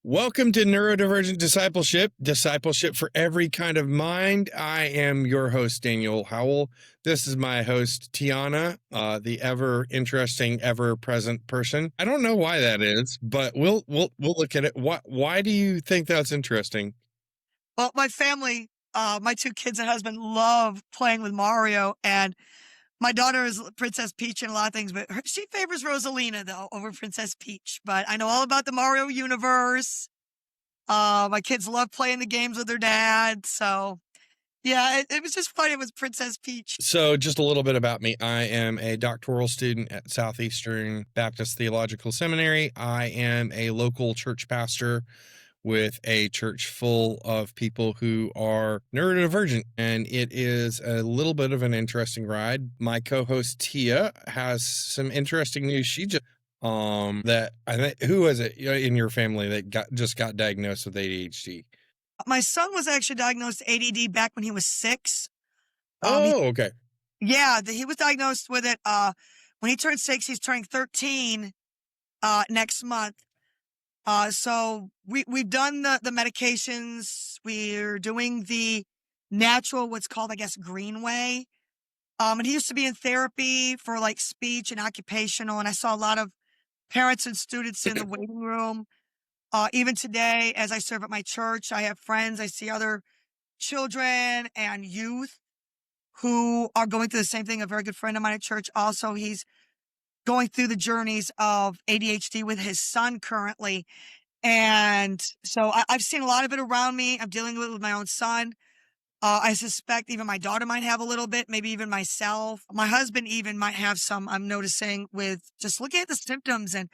Welcome to Neurodivergent Discipleship, discipleship for every kind of mind. I am your host, Daniel Howell. This is my host, Tiana, the ever interesting, ever present person. I don't know why that is, but we'll look at it. Why do you think that's interesting? Well, my family, my two kids and husband love playing with Mario, and my daughter is Princess Peach and a lot of things, but she favors Rosalina, though, over Princess Peach. But I know all about the Mario universe. My kids love playing the games with their dad. So, yeah, it was just funny. It was Princess Peach. So just a little bit about me. I am a doctoral student at Southeastern Baptist Theological Seminary. I am a local church pastor with a church full of people who are neurodivergent, and it is a little bit of an interesting ride. My co-host Tia has some interesting news. She just that I think, who was it in your family that got diagnosed with ADHD? My son was actually diagnosed ADD back when he was 6. Okay. He was diagnosed with it when he turned 6. He's turning 13 next month. So we've done the medications. We're doing the natural, what's called, I guess, green way. And he used to be in therapy for like speech and occupational. And I saw a lot of parents and students in the waiting room. Even today, as I serve at my church, I have friends. I see other children and youth who are going through the same thing. A very good friend of mine at church also, he's going through the journeys of ADHD with his son currently. And so I've seen a lot of it around me. I'm dealing with it with my own son. I suspect even my daughter might have a little bit, maybe even myself. My husband even might have some, I'm noticing, with just looking at the symptoms and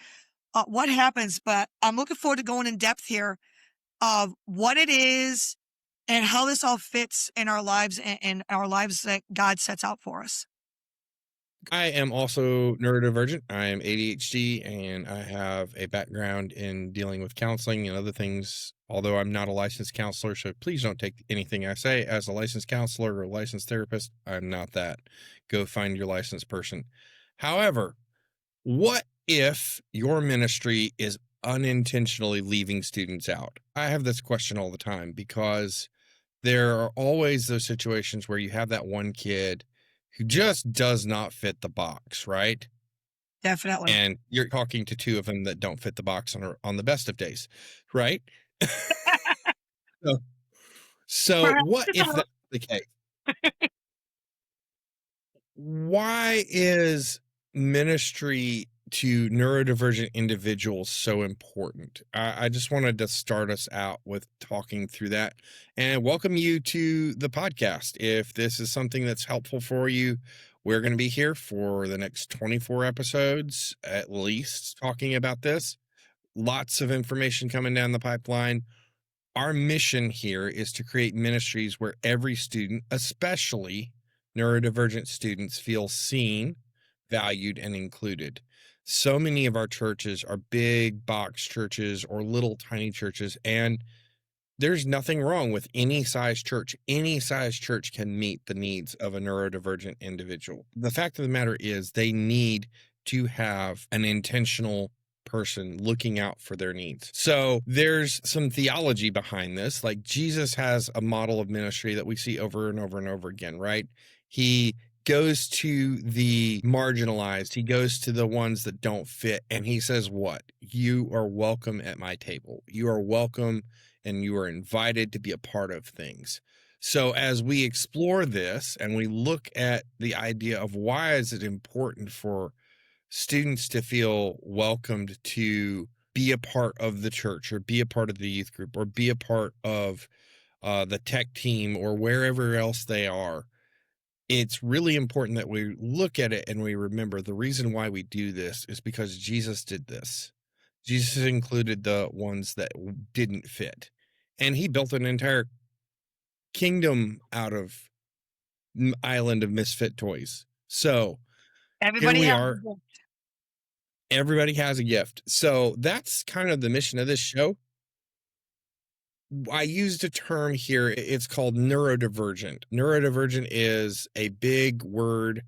what happens. But I'm looking forward to going in depth here of what it is and how this all fits in our lives and our lives that God sets out for us. I am also neurodivergent. I am ADHD, and I have a background in dealing with counseling and other things, although I'm not a licensed counselor, so please don't take anything I say as a licensed counselor or a licensed therapist. I'm not that. Go find your licensed person. However, what if your ministry is unintentionally leaving students out? I have this question all the time because there are always those situations where you have that one kid who just does not fit the box, right? Definitely. And you're talking to two of them that don't fit the box on the best of days, right? So, so Perhaps. what if that's the case? Why is ministry to neurodivergent individuals so important? I just wanted to start us out with talking through that and welcome you to the podcast. If this is something that's helpful for you, we're going to be here for the next 24 episodes, at least, talking about this. Lots of information coming down the pipeline. Our mission here is to create ministries where every student, especially neurodivergent students, feel seen, valued, and included. So many of our churches are big box churches or little tiny churches, and there's nothing wrong with any size church. Any size church can meet the needs of a neurodivergent individual. The fact of the matter is they need to have an intentional person looking out for their needs. So there's some theology behind this. Like Jesus has a model of ministry that we see over and over and over again, right? He goes to the marginalized. He goes to the ones that don't fit. And he says, what? You are welcome at my table. You are welcome and you are invited to be a part of things. So as we explore this and we look at the idea of why is it important for students to feel welcomed to be a part of the church or be a part of the youth group or be a part of the tech team or wherever else they are, it's really important that we look at it and we remember the reason why we do this is because Jesus did this. Jesus included the ones that didn't fit. And he built an entire kingdom out of island of misfit toys. So here Everybody we has are. Everybody has a gift. So that's kind of the mission of this show. I used a term here. It's called neurodivergent. Neurodivergent is a big word.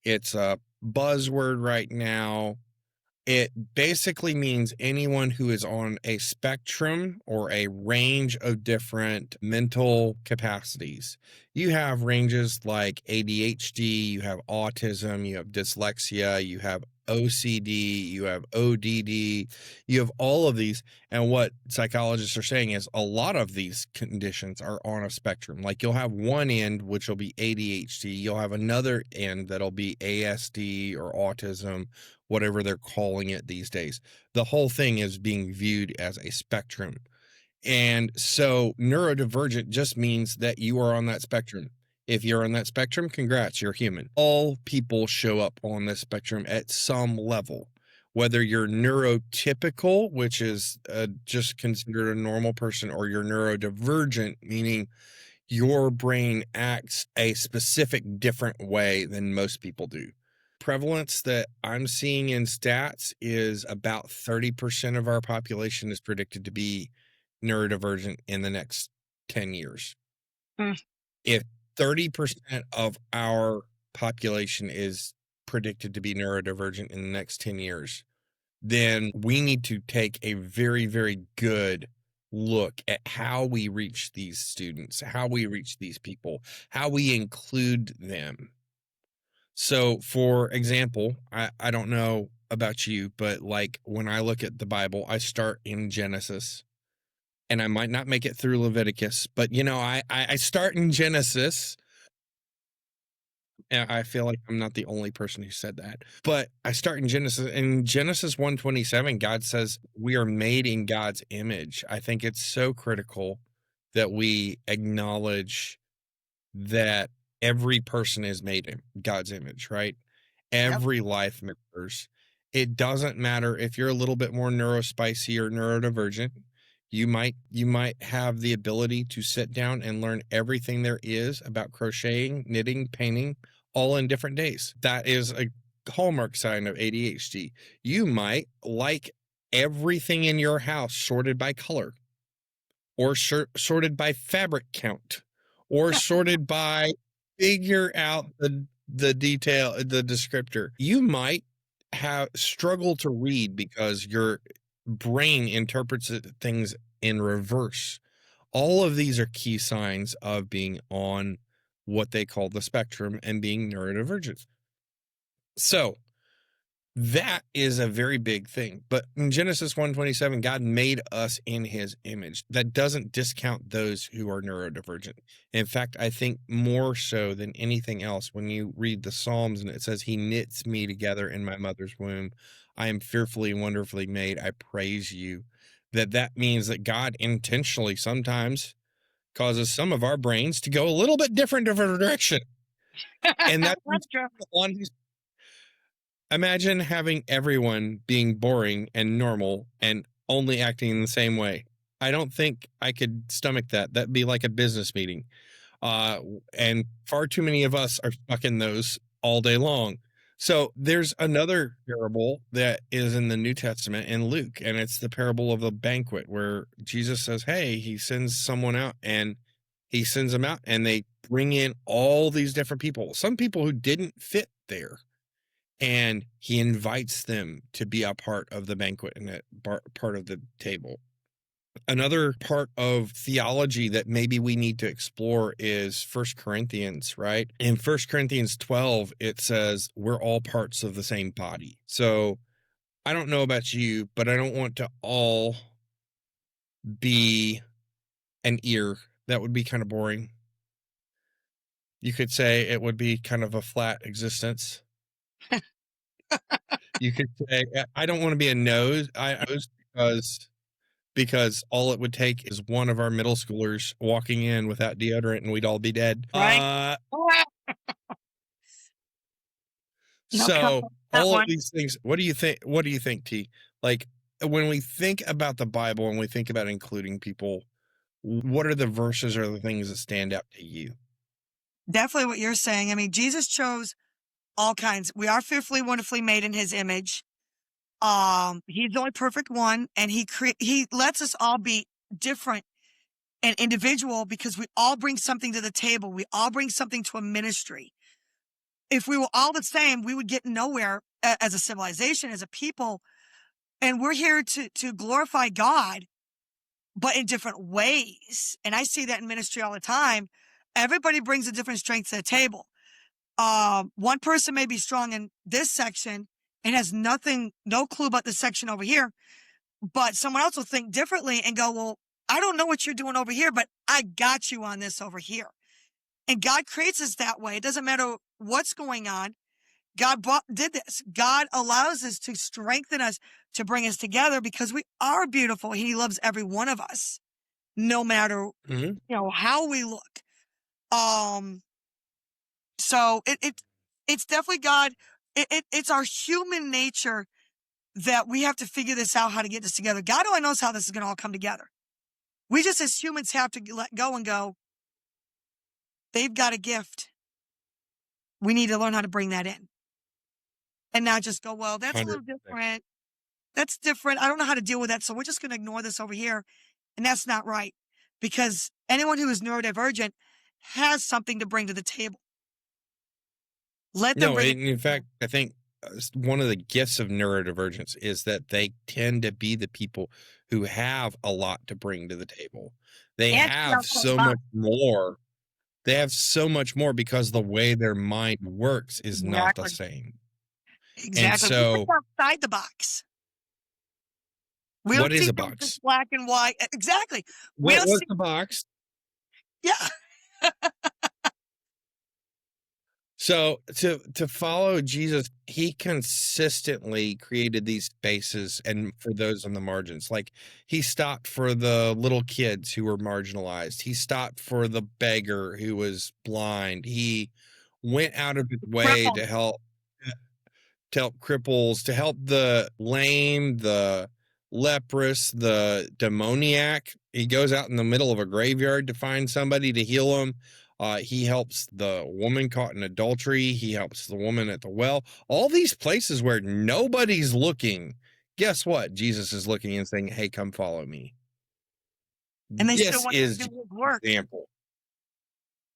It's a buzzword right now. It basically means anyone who is on a spectrum or a range of different mental capacities. You have ranges like ADHD, you have autism, you have dyslexia, you have OCD, you have ODD, you have all of these. And what psychologists are saying is a lot of these conditions are on a spectrum. Like you'll have one end, which will be ADHD, you'll have another end that'll be ASD or autism, whatever they're calling it these days. The whole thing is being viewed as a spectrum. And so neurodivergent just means that you are on that spectrum. If you're on that spectrum, congrats, you're human. All people show up on this spectrum at some level. Whether you're neurotypical, which is just considered a normal person, or you're neurodivergent, meaning your brain acts a specific different way than most people do. Prevalence that I'm seeing in stats is about 30% of our population is predicted to be neurodivergent in the next 10 years. Mm. If 30% of our population is predicted to be neurodivergent in the next 10 years, then we need to take a very, very good look at how we reach these students, how we reach these people, how we include them. So, for example, I don't know about you, but like when I look at the Bible, I start in Genesis, and I might not make it through Leviticus, but I start in Genesis. And I feel like I'm not the only person who said that, but I start in Genesis. In Genesis 1:27, God says we are made in God's image. I think it's so critical that we acknowledge that every person is made in God's image, right? Yep. Every life matters. It doesn't matter if you're a little bit more neurospicy or neurodivergent. You might have the ability to sit down and learn everything there is about crocheting, knitting, painting, all in different days. That is a hallmark sign of ADHD. You might like everything in your house sorted by color, or sorted by fabric count, or sorted by figure out the detail, the descriptor. You might have struggle to read because your brain interprets things in reverse. All of these are key signs of being on what they call the spectrum and being neurodivergent. So that is a very big thing. But in Genesis 1:27, God made us in his image. That doesn't discount those who are neurodivergent. In fact, I think more so than anything else, when you read the Psalms and it says, he knits me together in my mother's womb, I am fearfully and wonderfully made. I praise you. That means that God intentionally sometimes causes some of our brains to go a little bit different direction. And that's That's true. on his. Imagine having everyone being boring and normal and only acting in the same way. I don't think I could stomach that. That'd be like a business meeting. And far too many of us are stuck in those all day long. So there's another parable that is in the New Testament in Luke, and it's the parable of the banquet where Jesus says, hey, he sends someone out, and he sends them out and they bring in all these different people, some people who didn't fit there. And he invites them to be a part of the banquet and that part of the table. Another part of theology that maybe we need to explore is 1 Corinthians, right? In 1 Corinthians 12, it says we're all parts of the same body. So I don't know about you, but I don't want to all be an ear. That would be kind of boring. You could say it would be kind of a flat existence. You could say, I don't want to be a nose. I because all it would take is one of our middle schoolers walking in without deodorant and we'd all be dead. Right? No comment So on that all of one. these things, what do you think? What do you think, T? Like when we think about the Bible and we think about including people, what are the verses or the things that stand out to you? Definitely what you're saying. I mean, Jesus chose all kinds. We are fearfully, wonderfully made in his image. He's the only perfect one, and he lets us all be different and individual because we all bring something to the table. We all bring something to a ministry. if we were all the same, we would get nowhere as a civilization, as a people. And we're here to glorify God, but in different ways. And I see that in ministry all the time. Everybody brings a different strength to the table. One person may be strong in this section and has no clue about the section over here, but someone else will think differently and go, well, I don't know what you're doing over here, but I got you on this over here. And God creates us that way. It doesn't matter what's going on. God did this. God allows us to strengthen us, to bring us together, because we are beautiful. He loves every one of us, no matter how we look. So it's definitely God. It's our human nature that we have to figure this out, how to get this together. God only knows how this is going to all come together. We just as humans have to let go and go, they've got a gift. We need to learn how to bring that in. And not just go, well, that's a little 100%. different. That's different. I don't know how to deal with that. So we're just going to ignore this over here. And that's not right. Because anyone who is neurodivergent has something to bring to the table. Let them No, bring in fact, I think one of the gifts of neurodivergence is that they tend to be the people who have a lot to bring to the table. They and have so much more. They have so much more because the way their mind works is not the Exactly. same. And Exactly. We think so, outside the box. We what don't is see a things in box? black and white. Exactly. We What don't was see. the box? Yeah. So to follow Jesus, he consistently created these spaces and for those on the margins. Like he stopped for the little kids who were marginalized. He stopped for the beggar who was blind. He went out of his way Crippled. to help cripples, to help the lame, the leprous, the demoniac. He goes out in the middle of a graveyard to find somebody to heal him. He helps the woman caught in adultery. He helps the woman at the well. All these places where nobody's looking. Guess what? Jesus is looking and saying, hey, come follow me. And they still This want to is do Jesus' his work. example.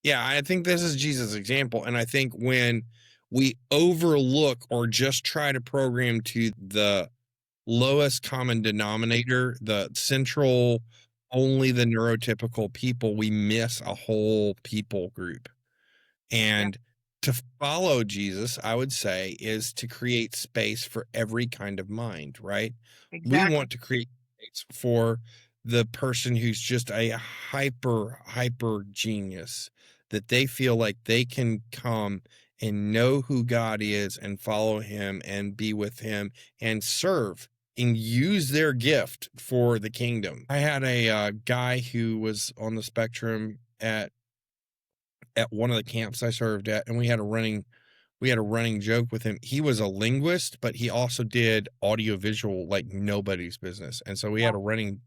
Yeah, I think this is Jesus' example. And I think when we overlook or just try to program to the lowest common denominator, the central, only the neurotypical people, we miss a whole people group. Yeah, And to follow Jesus, I would say, is to create space for every kind of mind, right? We exactly. want to create space for the person who's just a hyper genius, that they feel like they can come and know who God is and follow him and be with him and serve and use their gift for the kingdom. I had a guy who was on the spectrum at one of the camps I served at, and we had a running joke with him. He was a linguist, but he also did audiovisual like nobody's business. And so we had a running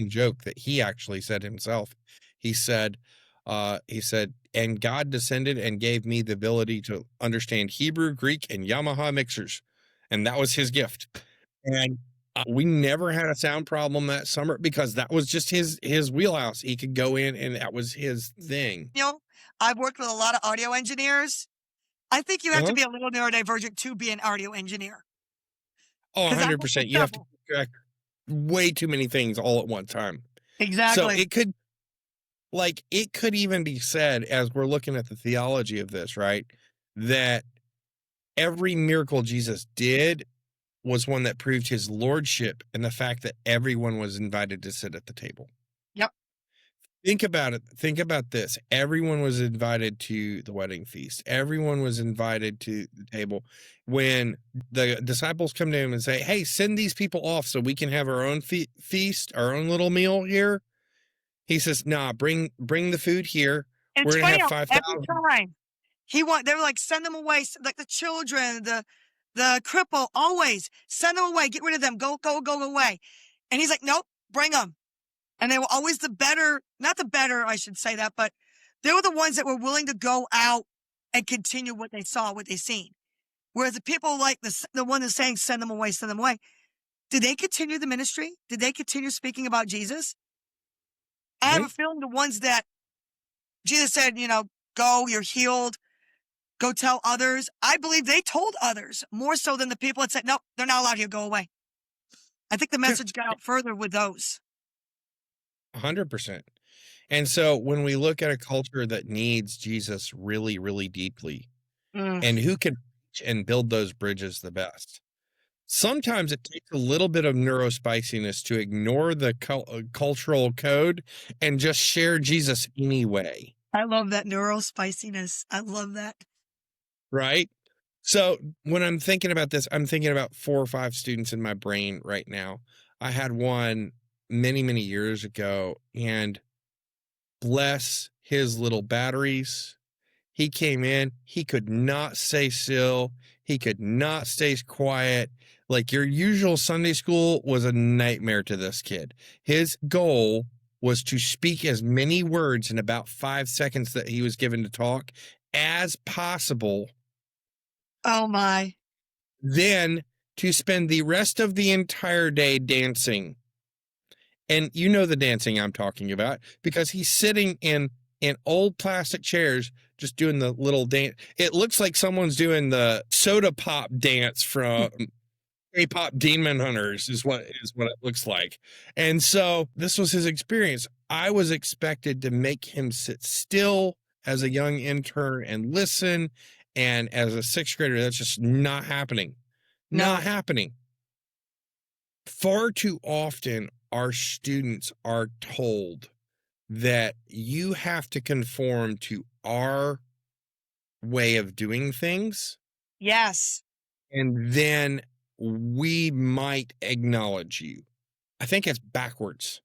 joke that he actually said himself. He said, and God descended and gave me the ability to understand Hebrew, Greek, and Yamaha mixers. And that was his gift. And we never had a sound problem that summer because that was just his wheelhouse. He could go in and that was his thing. I've worked with a lot of audio engineers. I think you have to Uh-huh. be a little neurodivergent to be an audio engineer. Oh, Because I work with 100%. You have to several. correct way too many things all at one time. So Exactly. it could even be said, as we're looking at the theology of this, right, that every miracle Jesus did was one that proved his lordship and the fact that everyone was invited to sit at the table. Yep. Think about it. Think about this. Everyone was invited to the wedding feast. Everyone was invited to the table. When the disciples come to him and say, hey, send these people off so we can have our own feast, our own little meal here. He says, nah, bring the food here. And We're it's going to funny have how every 5,000. time they were like, send them away. Like the children, the cripple, always send them away. Get rid of them. Go away. And he's like, nope, bring them. And they were always not the better, I should say that, but they were the ones that were willing to go out and continue what they saw, what they seen. Whereas the people like the one that's saying, send them away, send them away. Did they continue the ministry? Did they continue speaking about Jesus? I have a feeling the ones that Jesus said, go, you're healed. go tell others. I believe they told others more so than the people that said, nope, they're not allowed here, go away. I think the Yeah, message got out further with those. 100%. And so when we look at a culture that needs Jesus really, really deeply, Mm, and who can reach and build those bridges the best, sometimes it takes a little bit of neurospiciness to ignore the cultural code and just share Jesus anyway, I love that neurospiciness. I love that. right? So when I'm thinking about this, I'm thinking about 4 or 5 students in my brain right now. I had one many, many years ago, and bless his little batteries. He came in, he could not stay still, he could not stay quiet. Like your usual Sunday school was a nightmare to this kid. His goal was to speak as many words in about 5 seconds that he was given to talk as possible, Oh my. then to spend the rest of the entire day dancing. And you know the dancing I'm talking about because he's sitting in old plastic chairs just doing the little dance. It looks like someone's doing the soda pop dance from K-pop Demon Hunters is what it looks like. And so this was his experience. I was expected to make him sit still as a young intern and listen. And as a 6th grader, that's just not happening. Not No. happening. Far too often, our students are told that you have to conform to our way of doing things, Yes. and then we might acknowledge you. I think it's backwards.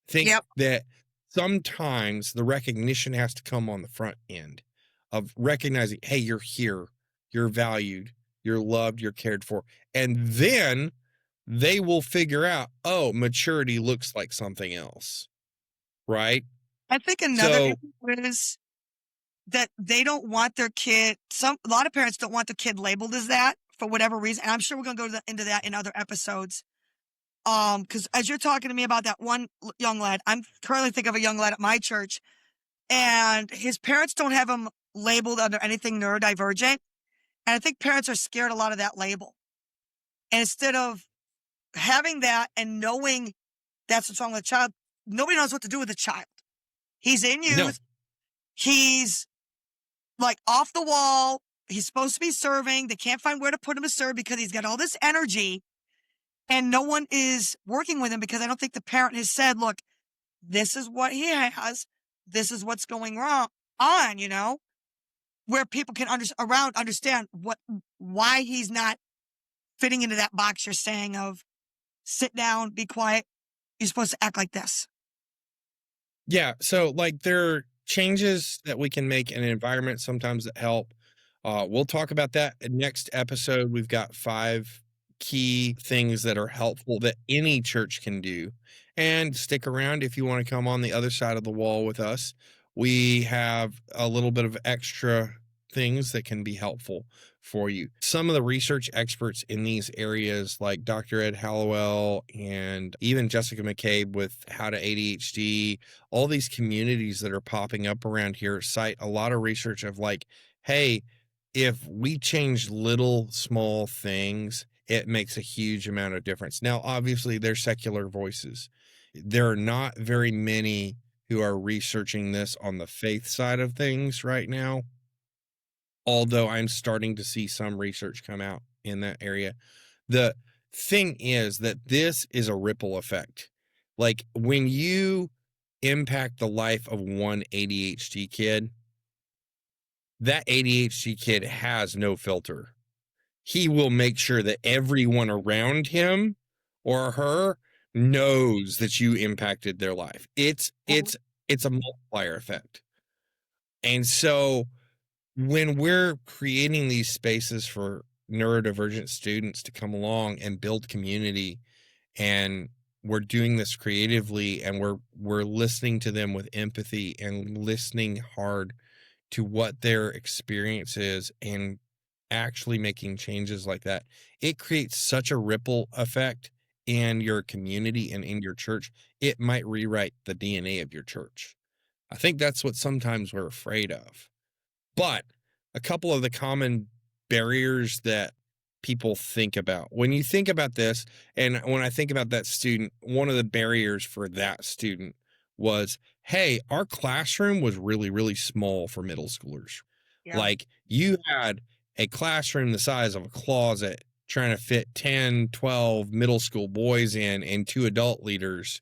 I think Yep. that sometimes the recognition has to come on the front end of recognizing, hey, you're here, you're valued, you're loved, you're cared for. And then they will figure out, oh, maturity looks like something else, right? I think another So, issue is that they don't want their kid. A lot of parents don't want their kid labeled as that for whatever reason. And I'm sure we're going to go into that in other episodes. Because as you're talking to me about that one young lad, I'm currently thinking of a young lad at my church, and his parents don't have him labeled under anything neurodivergent. And I think parents are scared a lot of that label. And instead of having that and knowing that's what's wrong with the child, nobody knows what to do with the child. He's in no, youth. He's like off the wall. He's supposed to be serving. They can't find where to put him to serve because he's got all this energy and no one is working with him because I don't think the parent has said, look, this is what he has. This is what's going wrong on, where people can understand why he's not fitting into that box you're saying of sit down, be quiet. You're supposed to act like this. yeah. So, like, there are changes that we can make in an environment sometimes that help. We'll talk about that in next episode. We've got 5 key things that are helpful that any church can do. And stick around if you want to come on the other side of the wall with us. We have a little bit of extra things that can be helpful for you. Some of the research experts in these areas, like Dr. Ed Howell and even Jessica McCabe with How to ADHD, all these communities that are popping up around here cite a lot of research of like, hey, if we change little small things, it makes a huge amount of difference. Now, obviously, they're secular voices. There are not very many who are researching this on the faith side of things right now, although I'm starting to see some research come out in that area. The thing is that this is a ripple effect. Like when you impact the life of one ADHD kid, that ADHD kid has no filter. He will make sure that everyone around him or her knows that you impacted their life. It's a multiplier effect. And so when we're creating these spaces for neurodivergent students to come along and build community, and we're doing this creatively, and we're listening to them with empathy and listening hard to what their experience is and actually making changes like that, it creates such a ripple effect in your community and in your church. It might rewrite the DNA of your church. I think that's what sometimes we're afraid of. But a couple of the common barriers that people think about. When you think about this, and when I think about that student, one of the barriers for that student was, hey, our classroom was really, really small for middle schoolers. Yeah. Like, you had a classroom the size of a closet trying to fit 10, 12 middle school boys in and 2 adult leaders,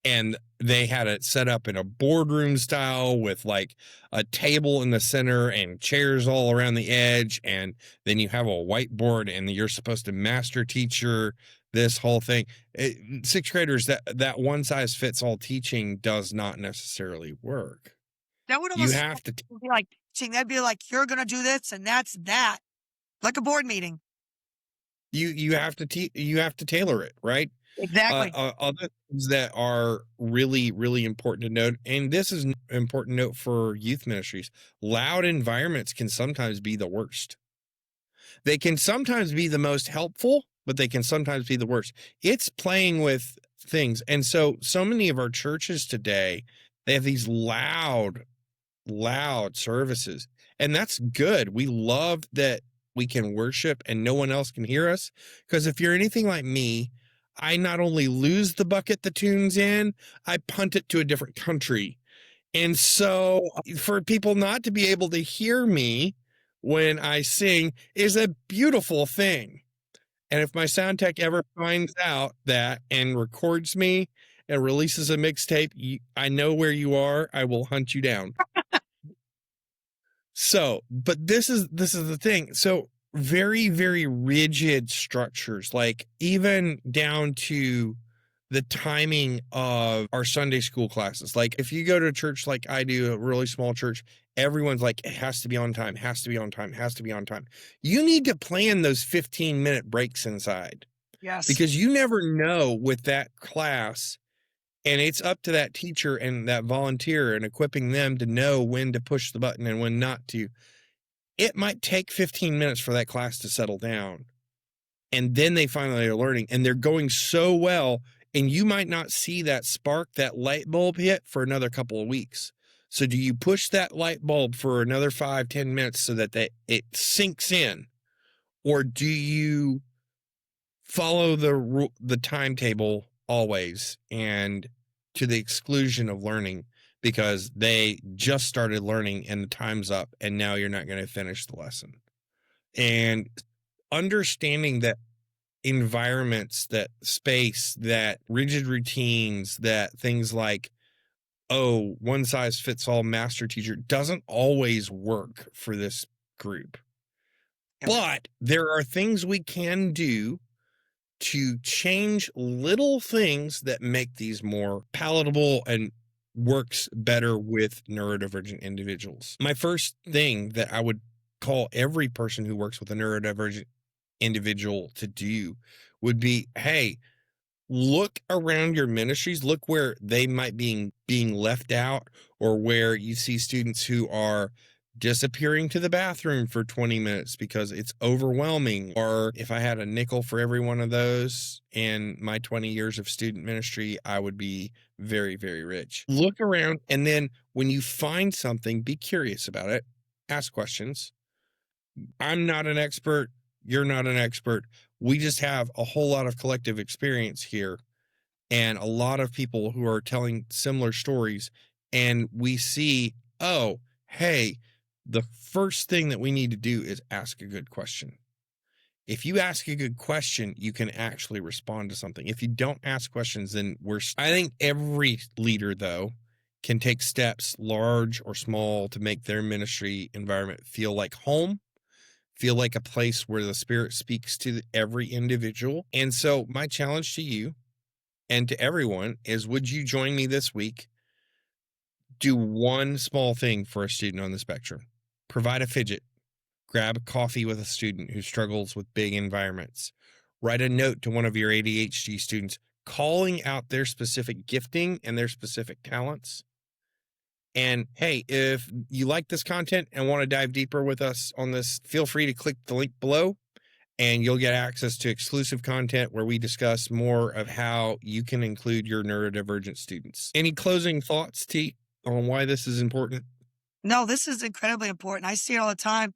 and they had it set up in a boardroom style with like a table in the center and chairs all around the edge, and then you have a whiteboard and you're supposed to master teacher this whole thing. Sixth graders, that one size fits all teaching does not necessarily work. That would You almost have to be like teaching. That'd be like, you're going to do this and that's that. Like a board meeting. you have to you have to tailor it, right? Exactly. Other things that are really, really important to note, and this is an important note for youth ministries, loud environments can sometimes be the worst. They can sometimes be the most helpful, but they can sometimes be the worst. It's playing with things. And so many of our churches today, they have these loud services, and that's good. We love that we can worship and no one else can hear us, because if you're anything like me, I not only lose the bucket the tune's in, I punt it to a different country. And so for people not to be able to hear me when I sing is a beautiful thing. And if my sound tech ever finds out that and records me and releases a mixtape, I know where you are. I will hunt you down. So, but this is the thing. So very, very rigid structures, like even down to the timing of our Sunday school classes. Like if you go to a church like I do, a really small church, everyone's like, it has to be on time, has to be on time, has to be on time. You need to plan those 15-minute breaks inside, Yes. because you never know with that class. And it's up to that teacher and that volunteer and equipping them to know when to push the button and when not to. It might take 15 minutes for that class to settle down. And then they finally are learning and they're going so well. And you might not see that spark, that light bulb hit for another couple of weeks. So do you push that light bulb for another 5-10 minutes so that it sinks in? Or do you follow the timetable always and to the exclusion of learning, because they just started learning and the time's up and now you're not going to finish the lesson? And understanding that environments, that space, that rigid routines, that things like, oh, one size fits all master teacher doesn't always work for this group. But there are things we can do to change little things that make these more palatable and works better with neurodivergent individuals. My first thing that I would call every person who works with a neurodivergent individual to do would be, hey, look around your ministries, look where they might be being left out, or where you see students who are disappearing to the bathroom for 20 minutes because it's overwhelming. Or if I had a nickel for every one of those in my 20 years of student ministry, I would be very, very rich. Look around, and then when you find something, be curious about it, ask questions. I'm not an expert. You're not an expert. We just have a whole lot of collective experience here and a lot of people who are telling similar stories. And we see, oh, hey, the first thing that we need to do is ask a good question. If you ask a good question, you can actually respond to something. If you don't ask questions, then I think every leader, though, can take steps, large or small, to make their ministry environment feel like home, feel like a place where the Spirit speaks to every individual. And so my challenge to you and to everyone is, would you join me this week? Do one small thing for a student on the spectrum. Provide a fidget. Grab a coffee with a student who struggles with big environments. Write a note to one of your ADHD students calling out their specific gifting and their specific talents. And hey, if you like this content and want to dive deeper with us on this, feel free to click the link below and you'll get access to exclusive content where we discuss more of how you can include your neurodivergent students. Any closing thoughts, T, on why this is important? No, this is incredibly important. I see it all the time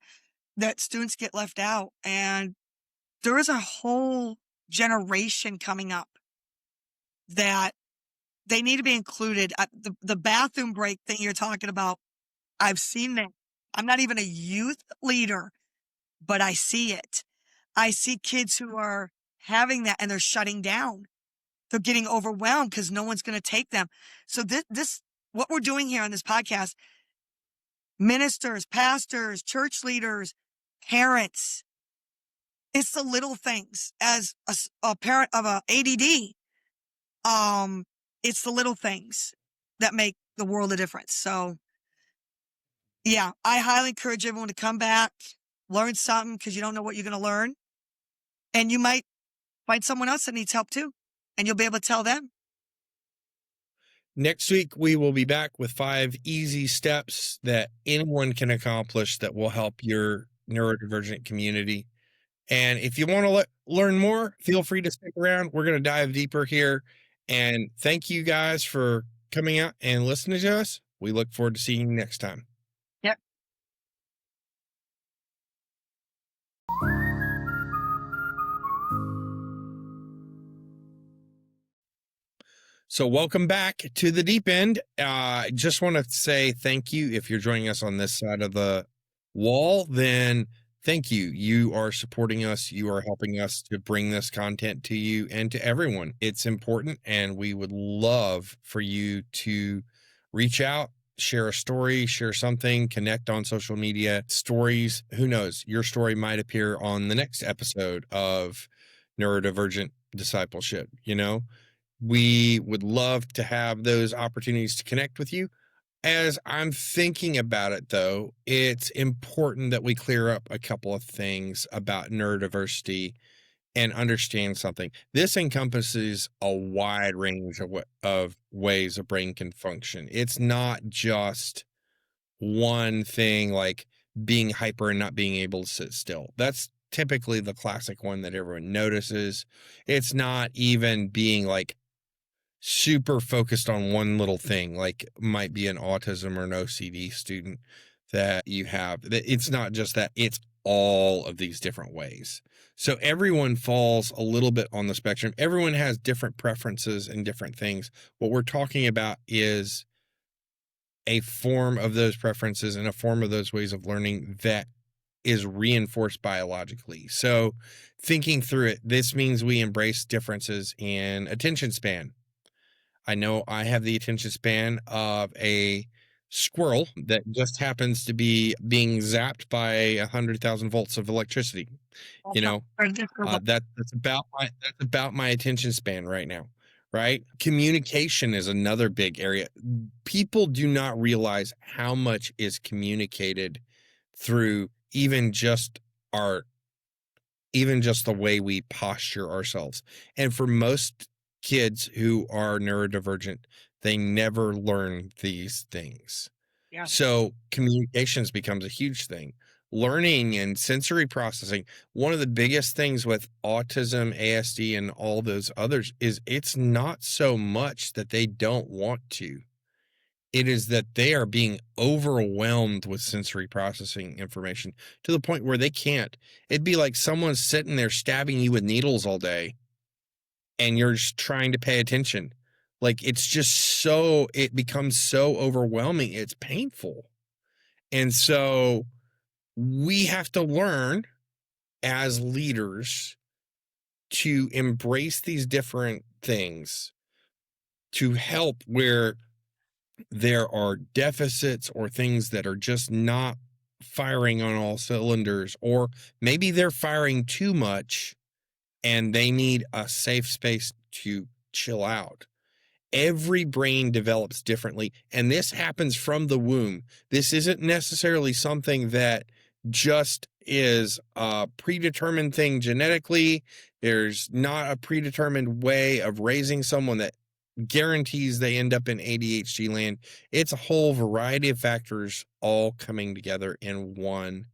that students get left out, and there is a whole generation coming up that they need to be included. The bathroom break thing you're talking about, I've seen that. I'm not even a youth leader, but I see it. I see kids who are having that and they're shutting down. They're getting overwhelmed because no one's going to take them. So this, what we're doing here on this podcast, ministers, pastors, church leaders, parents, it's the little things. As a parent of a ADD, it's the little things that make the world a difference. So yeah, I highly encourage everyone to come back, learn something, because you don't know what you're going to learn. And you might find someone else that needs help too, and you'll be able to tell them. Next week, we will be back with 5 easy steps that anyone can accomplish that will help your neurodivergent community. And if you want to learn more, feel free to stick around. We're going to dive deeper here. And thank you guys for coming out and listening to us. We look forward to seeing you next time. Yep. So welcome back to the deep end. Just want to say thank you. If you're joining us on this side of the wall, then thank you. You are supporting us. You are helping us to bring this content to you and to everyone. It's important, and we would love for you to reach out, share a story, share something, connect on social media, stories. Who knows? Your story might appear on the next episode of Neurodivergent Discipleship, We would love to have those opportunities to connect with you. As I'm thinking about it, though, it's important that we clear up a couple of things about neurodiversity and understand something. This encompasses a wide range of ways a brain can function. It's not just one thing like being hyper and not being able to sit still. That's typically the classic one that everyone notices. It's not even being like super focused on one little thing, like might be an autism or an OCD student that you have. It's not just that, it's all of these different ways. So everyone falls a little bit on the spectrum. Everyone has different preferences and different things. What we're talking about is a form of those preferences and a form of those ways of learning that is reinforced biologically. So thinking through it, this means we embrace differences in attention span. I know I have the attention span of a squirrel that just happens to be being zapped by 100,000 volts of electricity. That's about my attention span right now. Right? Communication is another big area. People do not realize how much is communicated through even just the way we posture ourselves. And for most kids who are neurodivergent, they never learn these things. Yeah. So communications becomes a huge thing. Learning and sensory processing. One of the biggest things with autism, ASD, and all those others is it's not so much that they don't want to. It is that they are being overwhelmed with sensory processing information to the point where they can't. It'd be like someone's sitting there stabbing you with needles all day and you're just trying to pay attention. Like it becomes so overwhelming. It's painful. And so we have to learn as leaders to embrace these different things to help where there are deficits or things that are just not firing on all cylinders, or maybe they're firing too much and they need a safe space to chill out. Every brain develops differently, and this happens from the womb. This isn't necessarily something that just is a predetermined thing genetically. There's not a predetermined way of raising someone that guarantees they end up in ADHD land. It's a whole variety of factors all coming together in one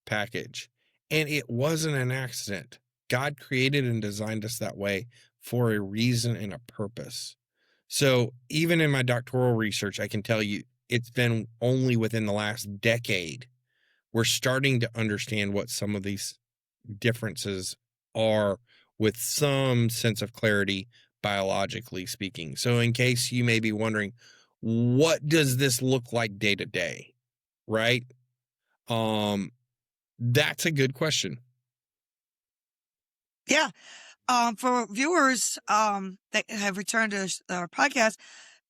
package. And it wasn't an accident. God created and designed us that way for a reason and a purpose. So even in my doctoral research, I can tell you it's been only within the last decade we're starting to understand what some of these differences are with some sense of clarity, biologically speaking. So, in case you may be wondering, what does this look like day to day? Right? That's a good question. Yeah. For viewers that have returned to our podcast,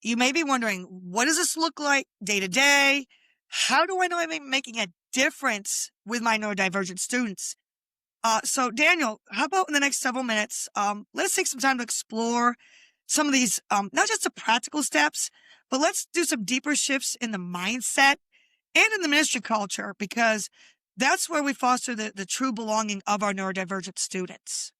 you may be wondering, what does this look like day to day? How do I know I'm making a difference with my neurodivergent students? So Daniel, how about in the next several minutes, let's take some time to explore some of these, not just the practical steps, but let's do some deeper shifts in the mindset and in the ministry culture, because that's where we foster the true belonging of our neurodivergent students.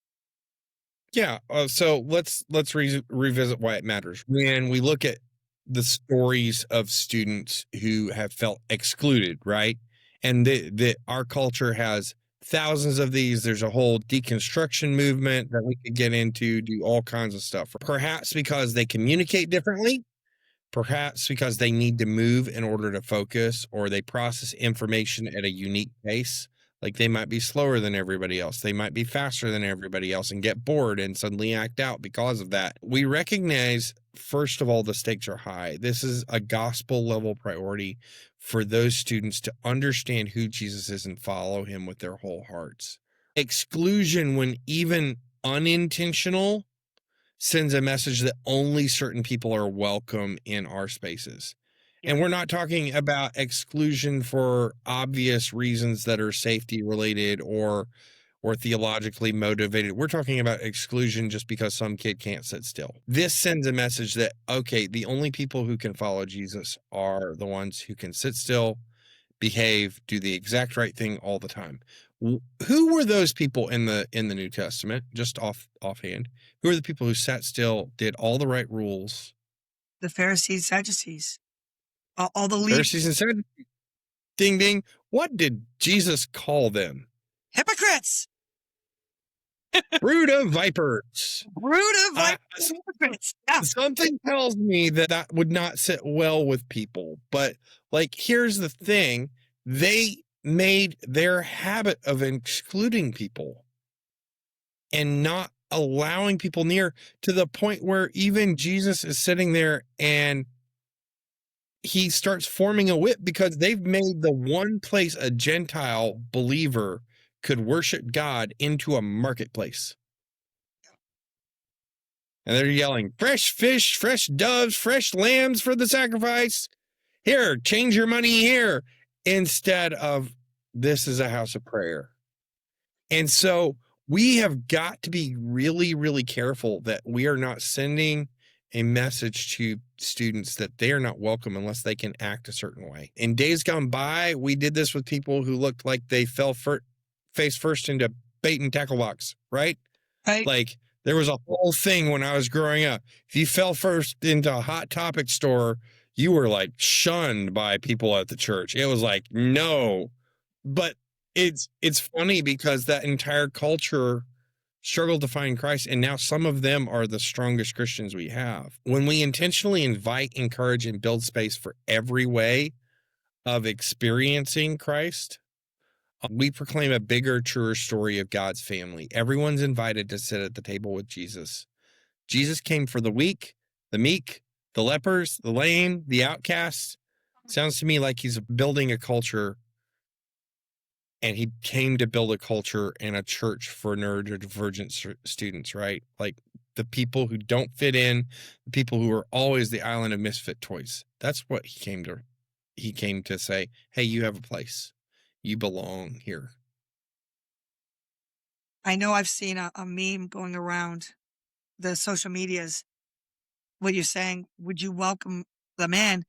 Yeah. So let's revisit why it matters. When we look at the stories of students who have felt excluded, right? And that our culture has thousands of these. There's a whole deconstruction movement that we could get into, do all kinds of stuff. Perhaps because they communicate differently, perhaps because they need to move in order to focus, or they process information at a unique pace. Like they might be slower than everybody else. They might be faster than everybody else and get bored and suddenly act out because of that. We recognize, first of all, the stakes are high. This is a gospel level priority for those students to understand who Jesus is and follow him with their whole hearts. Exclusion, when even unintentional, sends a message that only certain people are welcome in our spaces. And we're not talking about exclusion for obvious reasons that are safety related or theologically motivated. We're talking about exclusion just because some kid can't sit still. This sends a message that, okay, the only people who can follow Jesus are the ones who can sit still, behave, do the exact right thing all the time. Who were those people in the New Testament? Just offhand, who are the people who sat still, did all the right rules? The Pharisees, Sadducees, all the Pharisees leaders, and Sadducees. Ding ding. What did Jesus call them? hypocrites, Brood of vipers. brood of Uh, hypocrites. Yeah. Something tells me that that would not sit well with people. But like, here's the thing: they made their habit of excluding people and not allowing people near, to the point where even Jesus is sitting there and he starts forming a whip because they've made the one place a Gentile believer could worship God into a marketplace. And they're yelling, fresh fish, fresh doves, fresh lambs for the sacrifice. Here, change your money here. Instead of, this is a house of prayer. And so we have got to be really, really careful that we are not sending a message to students that they are not welcome unless they can act a certain way. In days gone by, we did this with people who looked like they fell face first into bait and tackle box, right? Right. Like, there was a whole thing when I was growing up. If you fell first into a Hot Topic store, you were like shunned by people at the church. It was like, no. But it's funny because that entire culture struggled to find Christ, and now some of them are the strongest Christians we have. When we intentionally invite, encourage, and build space for every way of experiencing Christ, we proclaim a bigger, truer story of God's family. Everyone's invited to sit at the table with Jesus. Jesus came for the weak, the meek, the lepers, the lame, the outcasts. Sounds to me like he's building a culture, and he came to build a culture and a church for neurodivergent students, right? Like the people who don't fit in, the people who are always the island of misfit toys. That's what he came to. He came to say, hey, you have a place. You belong here. I know I've seen a meme going around the social medias. What you're saying, would you welcome them in?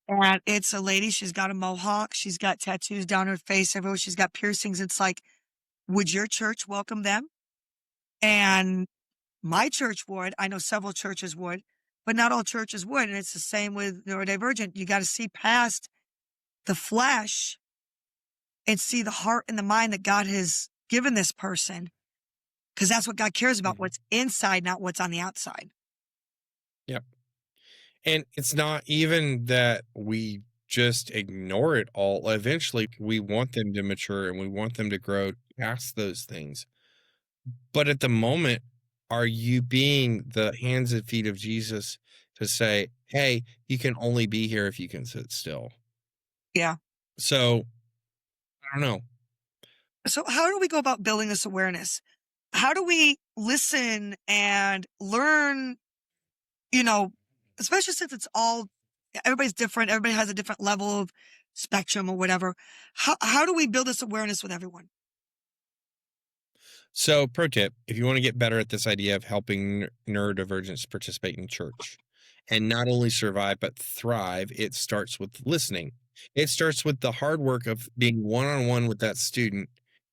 And it's a lady. She's got a mohawk. She's got tattoos down her face everywhere. She's got piercings. It's like, would your church welcome them? And my church would. I know several churches would, but not all churches would. And it's the same with neurodivergent. You got to see past the flesh and see the heart and the mind that God has given this person, because that's what God cares about, what's inside, not what's on the outside. Yep. And it's not even that we just ignore it all. Eventually, we want them to mature and we want them to grow past those things. But at the moment, are you being the hands and feet of Jesus to say, hey, you can only be here if you can sit still? Yeah. So I don't know. So how do we go about building this awareness? How do we listen and learn, you know, especially since it's all everybody's different, everybody has a different level of spectrum or whatever. How do we build this awareness with everyone? So, pro tip, if you want to get better at this idea of helping neurodivergents participate in church and not only survive but thrive, it starts with listening. It starts with the hard work of being one on one with that student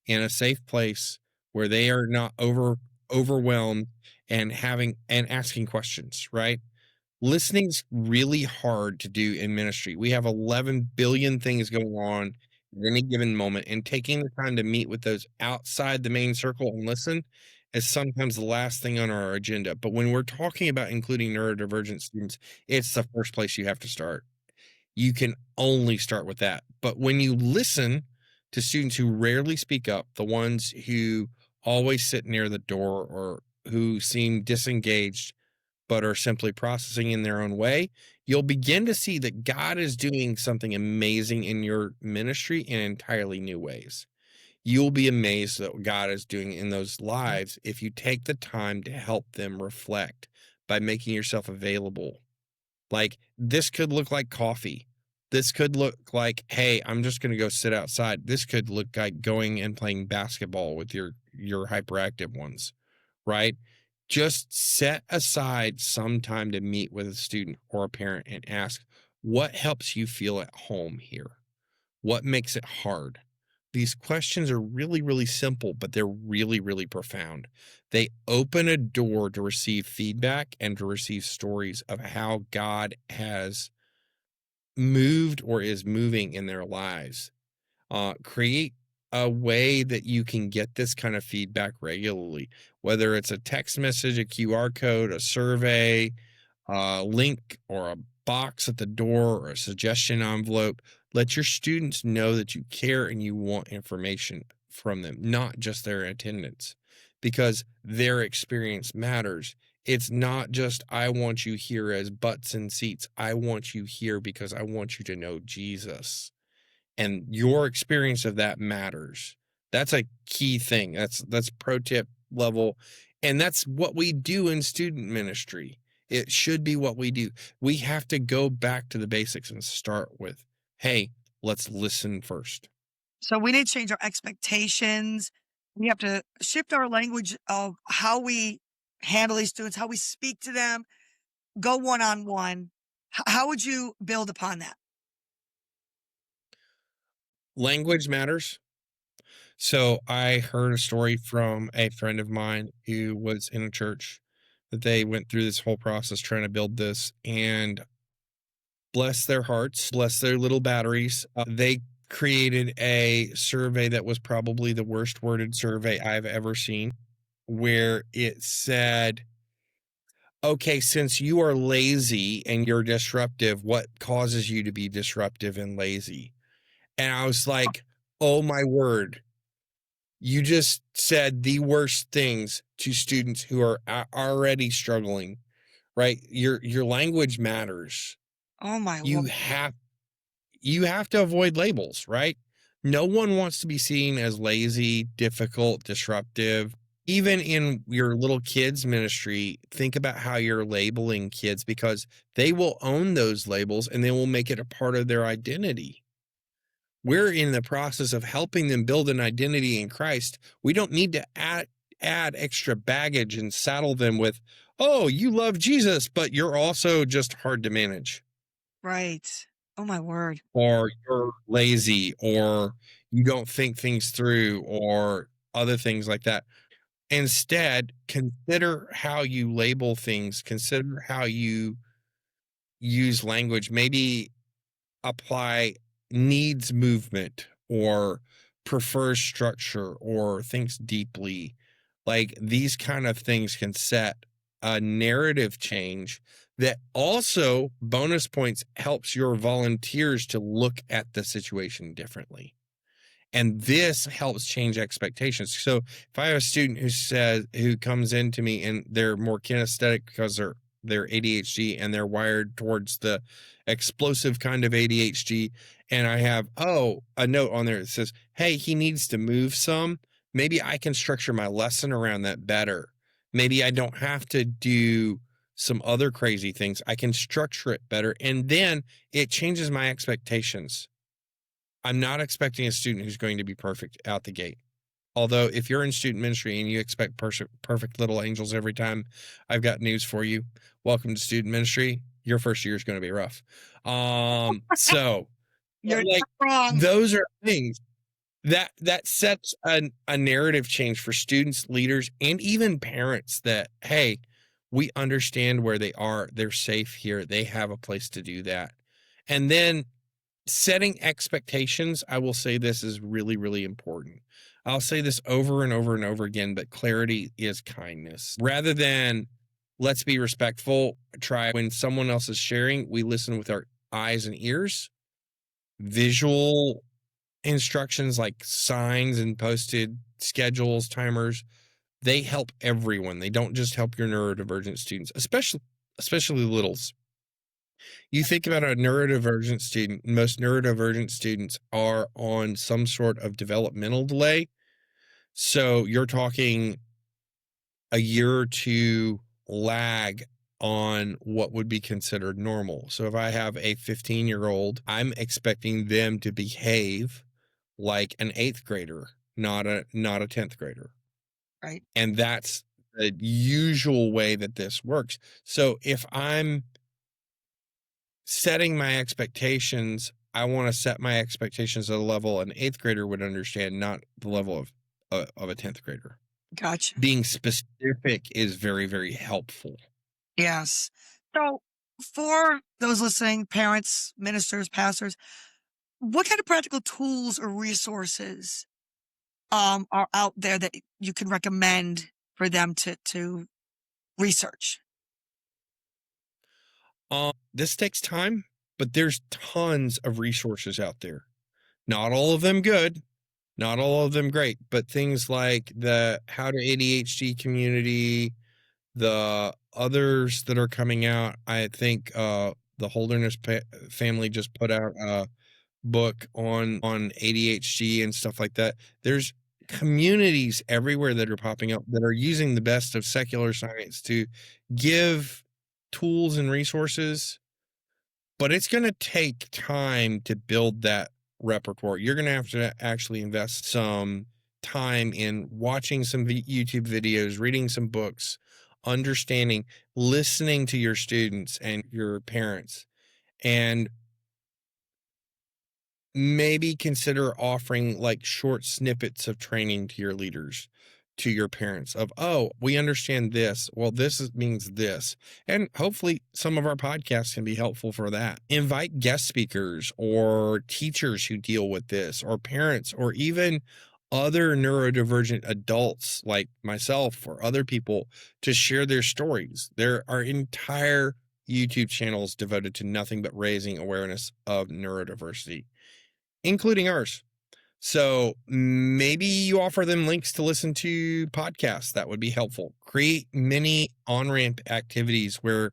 in a safe place where they are not overwhelmed and having and asking questions, right? Listening's really hard to do in ministry. We have 11 billion things going on at any given moment, and taking the time to meet with those outside the main circle and listen is sometimes the last thing on our agenda. But when we're talking about including neurodivergent students, it's the first place you have to start. You can only start with that. But when you listen to students who rarely speak up, the ones who always sit near the door or who seem disengaged, but are simply processing in their own way, you'll begin to see that God is doing something amazing in your ministry in entirely new ways. You'll be amazed at what God is doing in those lives if you take the time to help them reflect by making yourself available. Like, this could look like coffee. This could look like, hey, I'm just going to go sit outside. This could look like going and playing basketball with your hyperactive ones, right? Just set aside some time to meet with a student or a parent and ask, what helps you feel at home here? What makes it hard? These questions are really, really simple, but they're really, really profound. They open a door to receive feedback and to receive stories of how God has moved or is moving in their lives. Create a way that you can get this kind of feedback regularly, whether it's a text message, a QR code, a survey, a link, or a box at the door, or a suggestion envelope. Let your students know that you care and you want information from them, not just their attendance, because their experience matters. It's not just, I want you here as butts and seats. I want you here because I want you to know Jesus, and your experience of that matters. That's a key thing. That's pro tip level, and that's what we do in student ministry. It should be what we do. We have to go back to the basics and start with, hey, let's listen first. So we need to change our expectations. We have to shift our language of how we handle these students, how we speak to them, go one on one. How would you build upon that? Language matters. So I heard a story from a friend of mine who was in a church that they went through this whole process trying to build this, and bless their hearts, bless their little batteries. They created a survey that was probably the worst worded survey I've ever seen, where it said, okay, since you are lazy and you're disruptive, what causes you to be disruptive and lazy? And I was like, oh my word. You just said the worst things to students who are already struggling, right? Your language matters. Oh my You word. have you have to avoid labels, right? No one wants to be seen as lazy, difficult, disruptive. Even in your little kids ministry, think about how you're labeling kids, because they will own those labels and they will make it a part of their identity. We're in the process of helping them build an identity in Christ. We don't need to add extra baggage and saddle them with, oh, you love Jesus, but you're also just hard to manage, Right. Oh my word. or you're lazy, or you don't think things through, or other things like that. Instead, consider how you label things, consider how you use language. Maybe apply needs movement, or prefers structure, or thinks deeply. Like, these kind of things can set a narrative change that also, bonus points, helps your volunteers to look at the situation differently. And this helps change expectations. So if I have a student who comes into me and they're more kinesthetic because they're ADHD and they're wired towards the explosive kind of ADHD, and I have a note on there that says, hey, he needs to move some. Maybe I can structure my lesson around that better. Maybe I don't have to do some other crazy things. I can structure it better. And then it changes my expectations. I'm not expecting a student who's going to be perfect out the gate. Although if you're in student ministry and you expect perfect little angels every time, I've got news for you. Welcome to student ministry. Your first year is going to be rough. So You're like not wrong. those are things that sets a narrative change for students, leaders, and even parents that, hey, we understand where they are. They're safe here. They have a place to do that. And then setting expectations, I will say this is really, really important. I'll say this over and over and over again, but clarity is kindness. Rather than let's be respectful, try when someone else is sharing, we listen with our eyes and ears. Visual instructions like signs and posted schedules, timers, they help everyone. They don't just help your neurodivergent students, especially littles. You think about a neurodivergent student, most neurodivergent students are on some sort of developmental delay. So you're talking a year or two lag on what would be considered normal. So if I have a 15-year-old, I'm expecting them to behave like an 8th grader, not a 10th grader. Right. And that's the usual way that this works. So if I'm setting my expectations, I want to set my expectations at a level an 8th grader would understand, not the level of a 10th grader. Gotcha. Being specific is very, very helpful. Yes. So for those listening, parents, ministers, pastors, what kind of practical tools or resources are out there that you can recommend for them to research? This takes time, but there's tons of resources out there. Not all of them good, not all of them great, but things like the How to ADHD community, the others that are coming out. I think the Holderness family just put out a book on ADHD and stuff like that. There's communities everywhere that are popping up that are using the best of secular science to give tools and resources, but it's going to take time to build that repertoire. You're going to have to actually invest some time in watching some YouTube videos, reading some books, understanding, listening to your students and your parents, and maybe consider offering like short snippets of training to your leaders, to your parents of, oh, we understand this. Well, means this. And hopefully some of our podcasts can be helpful for that. Invite guest speakers or teachers who deal with this, or parents, or even other neurodivergent adults like myself or other people to share their stories. There are entire YouTube channels devoted to nothing but raising awareness of neurodiversity, including ours. So maybe you offer them links to listen to podcasts. That would be helpful. Create mini on-ramp activities where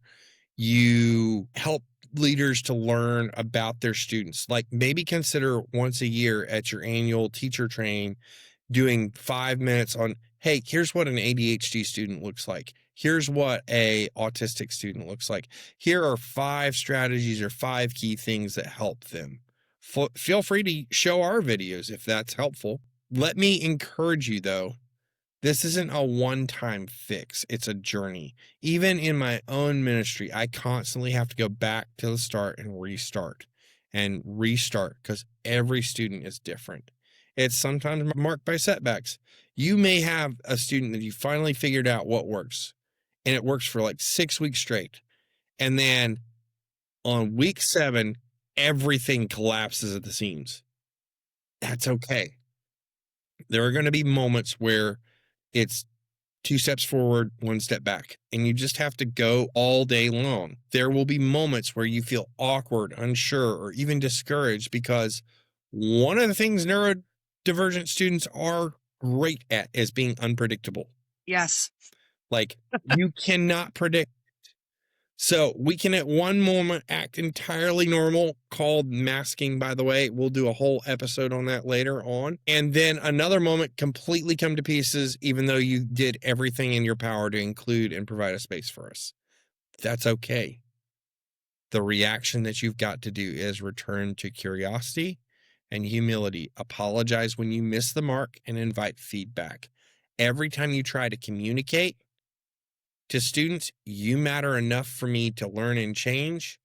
you help leaders to learn about their students. Like maybe consider once a year at your annual teacher training doing 5 minutes on, hey, here's what an ADHD student looks like. Here's what a autistic student looks like. Here are 5 strategies or 5 key things that help them. Feel free to show our videos if that's helpful. Let me encourage you, though, this isn't a one-time fix. It's a journey. Even in my own ministry, I constantly have to go back to the start and restart because every student is different. It's sometimes marked by setbacks. You may have a student that you finally figured out what works, and it works for like 6 weeks straight. And then on week 7, everything collapses at the seams. That's okay. There are going to be moments where it's 2 steps forward, 1 step back. And you just have to go all day long. There will be moments where you feel awkward, unsure, or even discouraged because one of the things neurodivergent students are great at is being unpredictable. Yes. Like, you cannot predict. So we can at one moment act entirely normal, called masking, by the way. We'll do a whole episode on that later on. And then another moment completely come to pieces, even though you did everything in your power to include and provide a space for us. That's okay. The reaction that you've got to do is return to curiosity and humility. Apologize when you miss the mark and invite feedback. Every time you try to communicate to students, you matter enough for me to learn and change,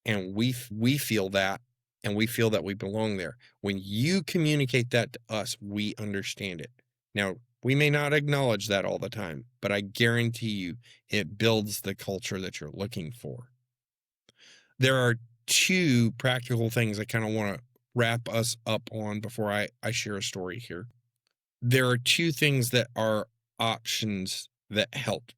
and we feel that, and we feel that we belong there. When you communicate that to us, we understand it. Now, we may not acknowledge that all the time, but I guarantee you it builds the culture that you're looking for. There are 2 practical things I kind of want to wrap us up on before I share a story here. There are 2 things that are options that help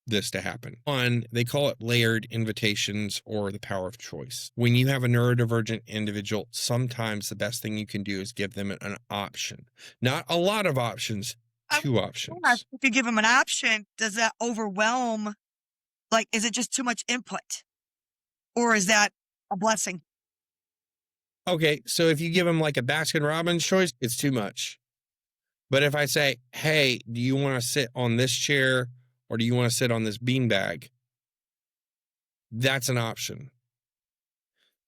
this to happen. One, they call it layered invitations or the power of choice. When you have a neurodivergent individual, sometimes the best thing you can do is give them an option. Not a lot of options, 2 options. If you give them an option, does that overwhelm? Like, is it just too much input? Or is that a blessing? Okay, so if you give them like a Baskin Robbins choice, it's too much. But if I say, hey, do you want to sit on this chair or do you want to sit on this beanbag? That's an option.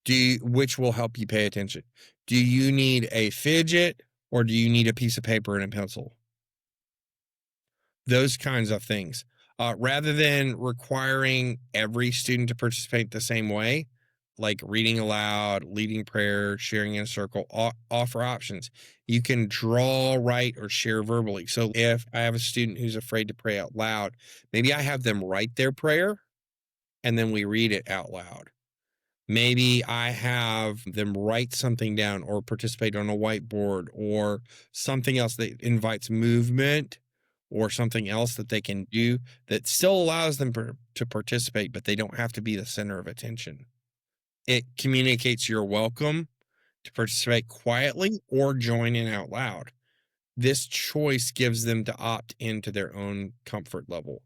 Which will help you pay attention. Do you need a fidget or do you need a piece of paper and a pencil? Those kinds of things. Rather than requiring every student to participate the same way, like reading aloud, leading prayer, sharing in a circle, offer options. You can draw, write, or share verbally. So if I have a student who's afraid to pray out loud, maybe I have them write their prayer and then we read it out loud. Maybe I have them write something down or participate on a whiteboard or something else that invites movement or something else that they can do that still allows them to participate, but they don't have to be the center of attention. It communicates you're welcome to participate quietly or join in out loud. This choice gives them to opt into their own comfort level.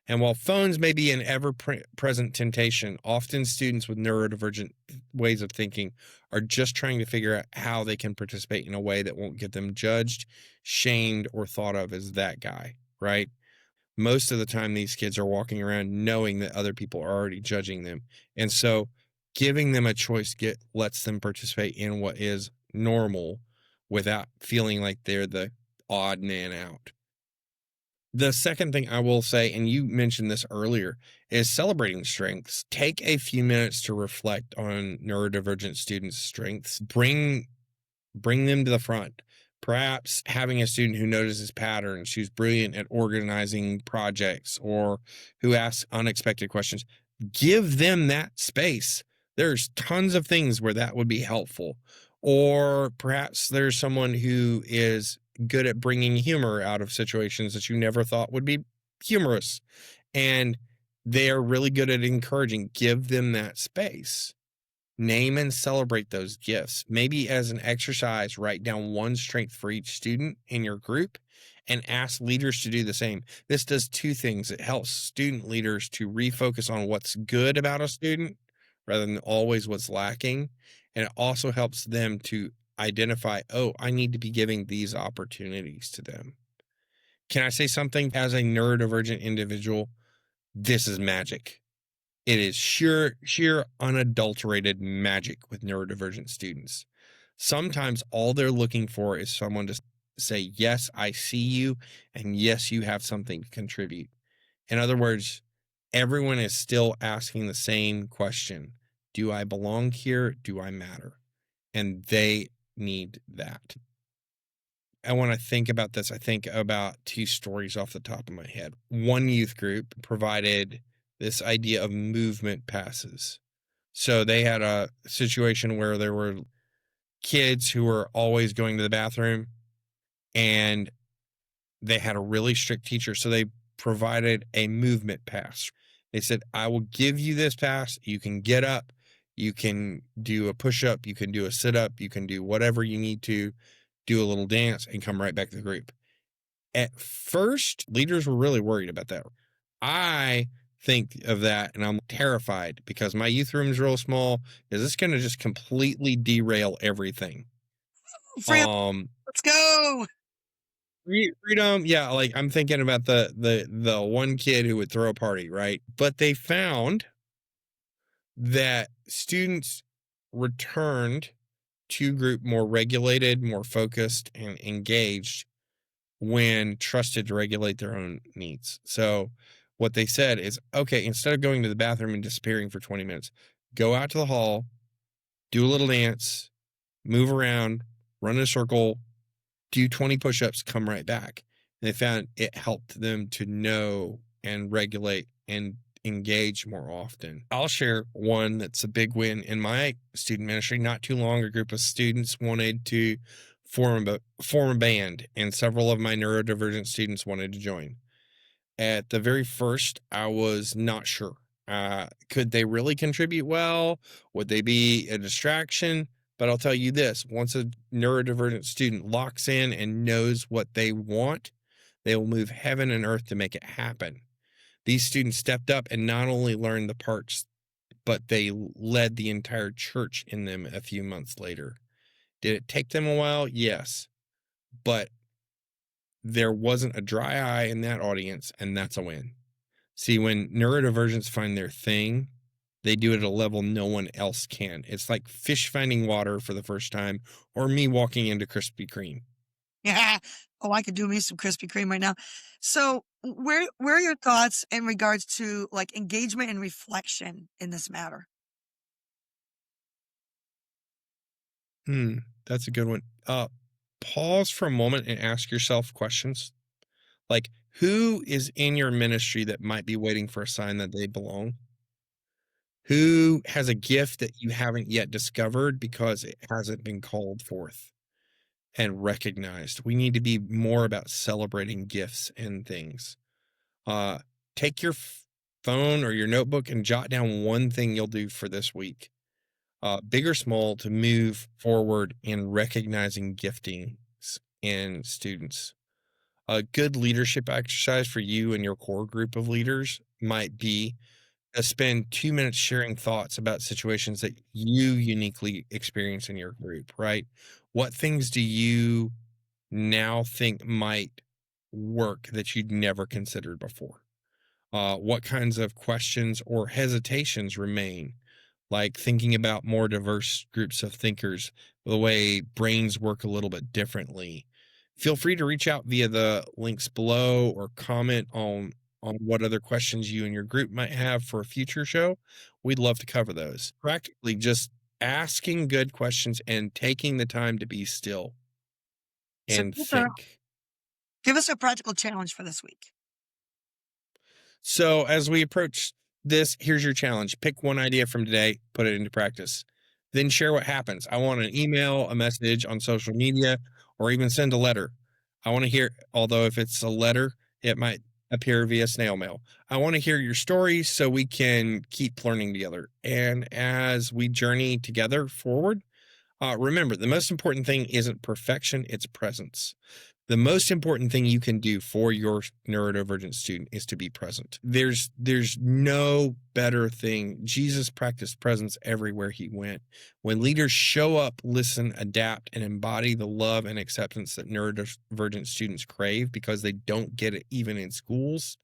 And while phones may be an ever-present temptation, often students with neurodivergent ways of thinking are just trying to figure out how they can participate in a way that won't get them judged, shamed, or thought of as that guy, right? Most of the time, these kids are walking around knowing that other people are already judging them. And so giving them a choice lets them participate in what is normal without feeling like they're the odd man out. The second thing I will say, and you mentioned this earlier, is celebrating strengths. Take a few minutes to reflect on neurodivergent students' strengths. Bring them to the front. Perhaps having a student who notices patterns, who's brilliant at organizing projects, or who asks unexpected questions. Give them that space. There's tons of things where that would be helpful. Or perhaps there's someone who is good at bringing humor out of situations that you never thought would be humorous. And they are really good at encouraging. Give them that space. Name and celebrate those gifts. Maybe as an exercise, write down one strength for each student in your group and ask leaders to do the same. This does 2 things. It helps student leaders to refocus on what's good about a student rather than always what's lacking. And it also helps them to identify, oh, I need to be giving these opportunities to them. Can I say something as a neurodivergent individual? This is magic. It is sheer unadulterated magic with neurodivergent students. Sometimes all they're looking for is someone to say, yes, I see you, and yes, you have something to contribute. In other words, everyone is still asking the same question. Do I belong here? Do I matter? And they need that. I want to think about this. I think about 2 stories off the top of my head. One youth group provided this idea of movement passes. So they had a situation where there were kids who were always going to the bathroom, and they had a really strict teacher, so they provided a movement pass. They said, I will give you this pass. You can get up, you can do a push up, you can do a sit up, you can do whatever you need to, do a little dance, and come right back to the group. At first, leaders were really worried about that. I think of that and I'm terrified because my youth room is real small. Is this going to just completely derail everything? Freedom, let's go. Freedom, yeah, like I'm thinking about the one kid who would throw a party, right? But they found that students returned to group more regulated, more focused, and engaged when trusted to regulate their own needs. So what they said is, okay, instead of going to the bathroom and disappearing for 20 minutes, go out to the hall, do a little dance, move around, run in a circle, do 20 push-ups, come right back. And they found it helped them to know and regulate and engage more often. I'll share one that's a big win in my student ministry. Not too long, a group of students wanted to form a band, and several of my neurodivergent students wanted to join. At the very first, I was not sure. Could they really contribute well? Would they be a distraction? But I'll tell you this, once a neurodivergent student locks in and knows what they want, they will move heaven and earth to make it happen. These students stepped up and not only learned the parts, but they led the entire church in them a few months later. Did it take them a while? Yes. But there wasn't a dry eye in that audience, and that's a win. See, when neurodivergents find their thing, they do it at a level no one else can. It's like fish finding water for the first time, or me walking into Krispy Kreme. Yeah. Oh, I could do me some Krispy Kreme right now. So where are your thoughts in regards to like engagement and reflection in this matter? That's a good one. Pause for a moment and ask yourself questions like, who is in your ministry that might be waiting for a sign that they belong? Who has a gift that you haven't yet discovered because it hasn't been called forth and recognized? We need to be more about celebrating gifts and things. Uh, take your phone or your notebook and jot down one thing you'll do for this week, big or small, to move forward in recognizing giftings in students. A good leadership exercise for you and your core group of leaders might be spend 2 minutes sharing thoughts about situations that you uniquely experience in your group, right? What things do you now think might work that you'd never considered before? What kinds of questions or hesitations remain? Like thinking about more diverse groups of thinkers, the way brains work a little bit differently. Feel free to reach out via the links below or comment on what other questions you and your group might have for a future show. We'd love to cover those. Practically just asking good questions and taking the time to be still So and think. give us a practical challenge for this week. So as we approach this, here's your challenge. Pick one idea from today, put it into practice. Then share what happens. I want an email, a message on social media, or even send a letter. I want to hear, although if it's a letter, it might appear via snail mail. I want to hear your stories so we can keep learning together. And as we journey together forward, remember, the most important thing isn't perfection, it's presence. The most important thing you can do for your neurodivergent student is to be present. There's no better thing. Jesus practiced presence everywhere he went. When leaders show up, listen, adapt, and embody the love and acceptance that neurodivergent students crave because they don't get it even in schools,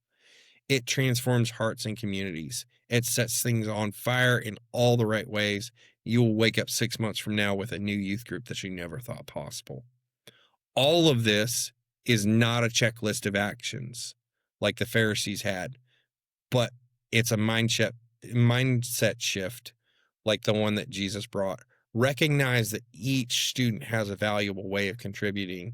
it transforms hearts and communities. It sets things on fire in all the right ways. You will wake up 6 months from now with a new youth group that you never thought possible. All of this is not a checklist of actions like the Pharisees had, but it's a mindset shift like the one that Jesus brought. Recognize that each student has a valuable way of contributing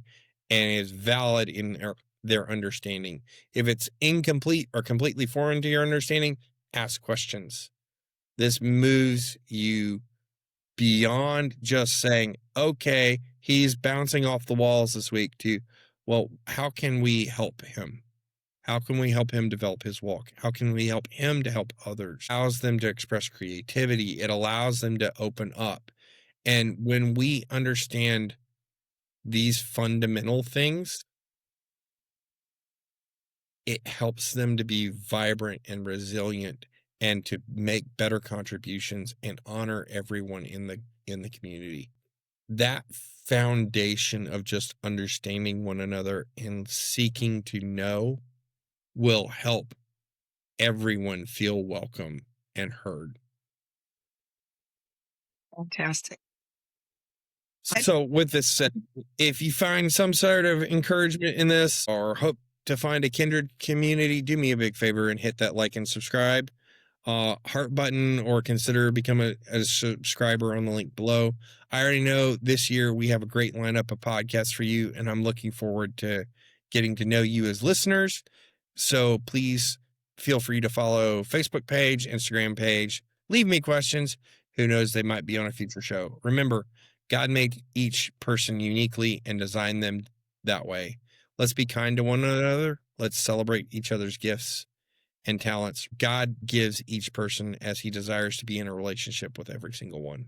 and is valid in their understanding. If it's incomplete or completely foreign to your understanding, ask questions. This moves you beyond just saying, okay, he's bouncing off the walls this week, to, Well, how can we help him? How can we help him develop his walk? How can we help him to help others? It allows them to express creativity. It allows them to open up. And when we understand these fundamental things, it helps them to be vibrant and resilient and to make better contributions and honor everyone in the community. That foundation of just understanding one another and seeking to know will help everyone feel welcome and heard. Fantastic. So, with this said, if you find some sort of encouragement in this or hope to find a kindred community, do me a big favor and hit that like and subscribe heart button, or consider becoming a subscriber on the link below. I already know this year we have a great lineup of podcasts for you, and I'm looking forward to getting to know you as listeners. So please feel free to follow Facebook page, Instagram page, leave me questions. Who knows, they might be on a future show. Remember, God made each person uniquely and designed them that way. Let's be kind to one another. Let's celebrate each other's gifts and talents. God gives each person as he desires to be in a relationship with every single one.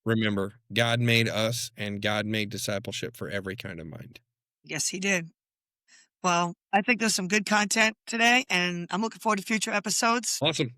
Remember, God made us, and God made discipleship for every kind of mind. Yes, he did. Well, I think there's some good content today, and I'm looking forward to future episodes. Awesome.